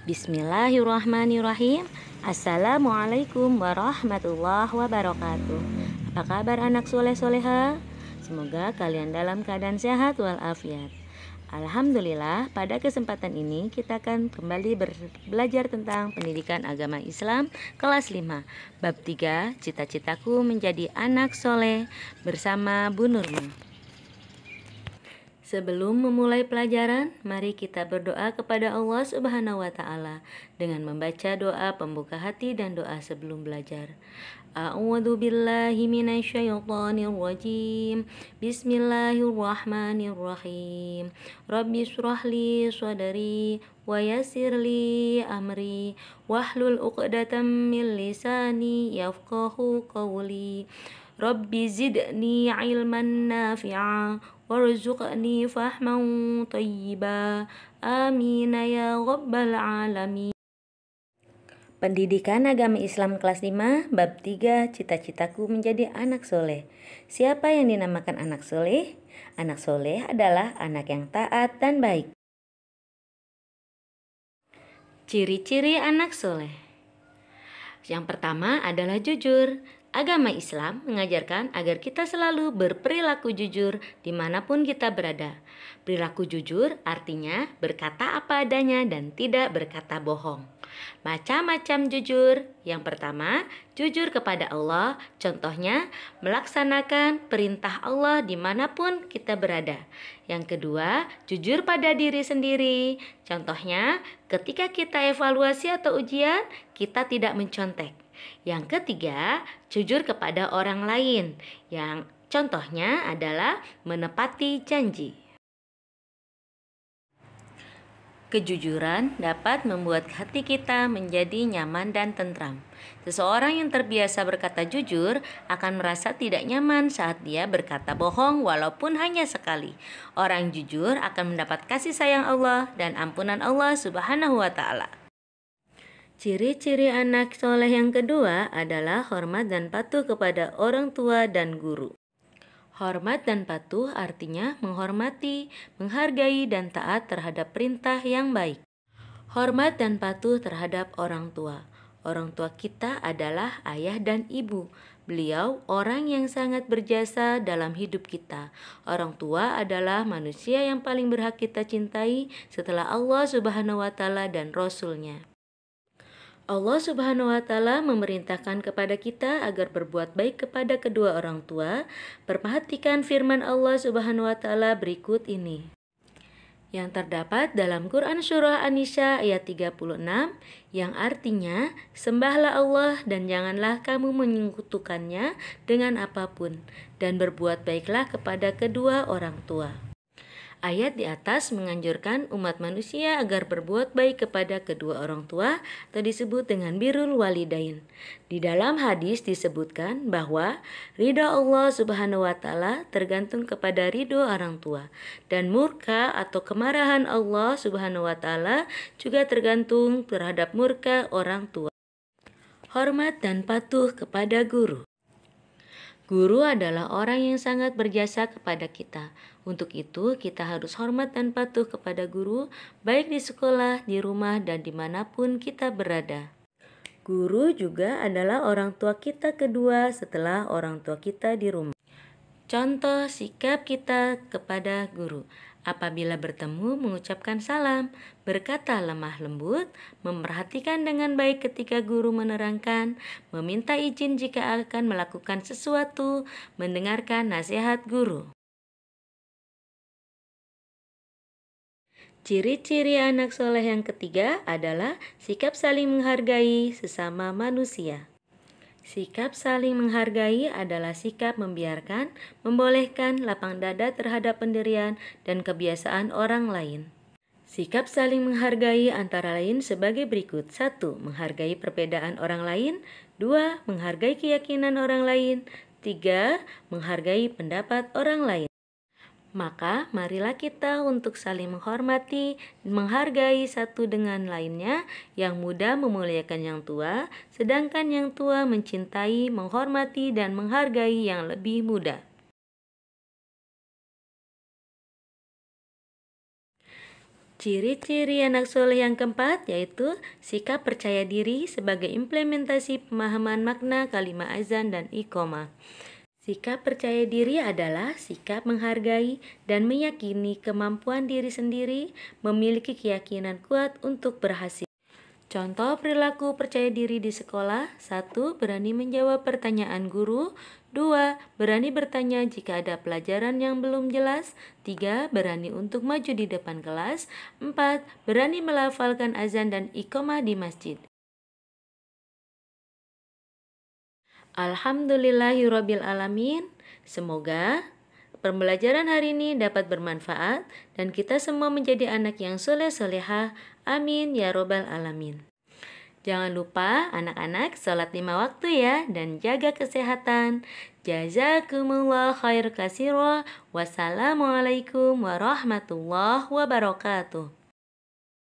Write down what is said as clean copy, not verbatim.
Bismillahirrahmanirrahim. Assalamualaikum warahmatullahi wabarakatuh. Apa kabar anak soleh-soleha? Semoga kalian dalam keadaan sehat walafiat. Alhamdulillah, pada kesempatan ini kita akan kembali belajar tentang pendidikan agama Islam kelas 5, bab 3, cita-citaku menjadi anak soleh, bersama Bu Nurma. Sebelum memulai pelajaran, mari kita berdoa kepada Allah Subhanahu wa Ta'ala dengan membaca doa pembuka hati dan doa sebelum belajar. A'udzu billahi minasyaitonir rajim. Bismillahirrahmanirrahim. Rabbi shrah li sadri wa yassir li amri wahlul 'uqdatam min lisani yafqahu qawli. Rabbi zidni ilman nafi'a warzuqni fahman thayyiba. Amin ya rabbal alamin. Pendidikan Agama Islam kelas 5, bab 3, cita-citaku menjadi anak soleh. Siapa yang dinamakan anak soleh? Anak soleh adalah anak yang taat dan baik. Ciri-ciri anak soleh. Yang pertama adalah jujur. Agama Islam mengajarkan agar kita selalu berperilaku jujur dimanapun kita berada. Perilaku jujur artinya berkata apa adanya dan tidak berkata bohong. Macam-macam jujur. Yang pertama, jujur kepada Allah. Contohnya, melaksanakan perintah Allah dimanapun kita berada. Yang kedua, jujur pada diri sendiri. Contohnya, ketika kita evaluasi atau ujian, kita tidak mencontek. Yang ketiga, jujur kepada orang lain. Yang contohnya adalah menepati janji. Kejujuran dapat membuat hati kita menjadi nyaman dan tentram. Seseorang yang terbiasa berkata jujur akan merasa tidak nyaman saat dia berkata bohong walaupun hanya sekali. Orang jujur akan mendapat kasih sayang Allah dan ampunan Allah Subhanahu wa Ta'ala. Ciri-ciri anak soleh yang kedua adalah hormat dan patuh kepada orang tua dan guru. Hormat dan patuh artinya menghormati, menghargai, dan taat terhadap perintah yang baik. Hormat dan patuh terhadap orang tua. Orang tua kita adalah ayah dan ibu. Beliau orang yang sangat berjasa dalam hidup kita. Orang tua adalah manusia yang paling berhak kita cintai setelah Allah Subhanahu wa Ta'ala dan Rasul-Nya. Allah Subhanahu wa Ta'ala memerintahkan kepada kita agar berbuat baik kepada kedua orang tua. Perhatikan firman Allah Subhanahu wa Ta'ala berikut ini, yang terdapat dalam Quran Surah An-Nisa ayat 36, yang artinya, sembahlah Allah dan janganlah kamu menyekutukannya dengan apapun, dan berbuat baiklah kepada kedua orang tua. Ayat di atas menganjurkan umat manusia agar berbuat baik kepada kedua orang tua atau disebut dengan birrul walidain. Di dalam hadis disebutkan bahwa ridha Allah Subhanahu wa Ta'ala tergantung kepada ridho orang tua, dan murka atau kemarahan Allah Subhanahu wa Ta'ala juga tergantung terhadap murka orang tua. Hormat dan patuh kepada guru. Guru adalah orang yang sangat berjasa kepada kita. Untuk itu, kita harus hormat dan patuh kepada guru, baik di sekolah, di rumah, dan dimanapun kita berada. Guru juga adalah orang tua kita kedua setelah orang tua kita di rumah. Contoh sikap kita kepada guru. Apabila bertemu, mengucapkan salam, berkata lemah lembut, memperhatikan dengan baik ketika guru menerangkan, meminta izin jika akan melakukan sesuatu, mendengarkan nasihat guru. Ciri-ciri anak soleh yang ketiga adalah sikap saling menghargai sesama manusia. Sikap saling menghargai adalah sikap membiarkan, membolehkan, lapang dada terhadap pendirian dan kebiasaan orang lain. Sikap saling menghargai antara lain sebagai berikut. 1. Menghargai perbedaan orang lain. 2. Menghargai keyakinan orang lain. 3. Menghargai pendapat orang lain. Maka marilah kita untuk saling menghormati, menghargai satu dengan lainnya, yang muda memuliakan yang tua, sedangkan yang tua mencintai, menghormati, dan menghargai yang lebih muda. Ciri-ciri anak soleh yang keempat yaitu sikap percaya diri sebagai implementasi pemahaman makna kalimat azan dan iqamah. Sikap percaya diri adalah sikap menghargai dan meyakini kemampuan diri sendiri, memiliki keyakinan kuat untuk berhasil. Contoh perilaku percaya diri di sekolah: 1. Berani menjawab pertanyaan guru. 2. Berani bertanya jika ada pelajaran yang belum jelas. 3. Berani untuk maju di depan kelas. 4. Berani melafalkan azan dan iqamah di masjid. Alhamdulillahirabbil alamin. Semoga pembelajaran hari ini dapat bermanfaat dan kita semua menjadi anak yang soleh-solehah. Amin ya robbal alamin. Jangan lupa anak-anak sholat 5 waktu ya dan jaga kesehatan. Jazakumullah khair kasiro. Wassalamualaikum warahmatullahi wabarakatuh.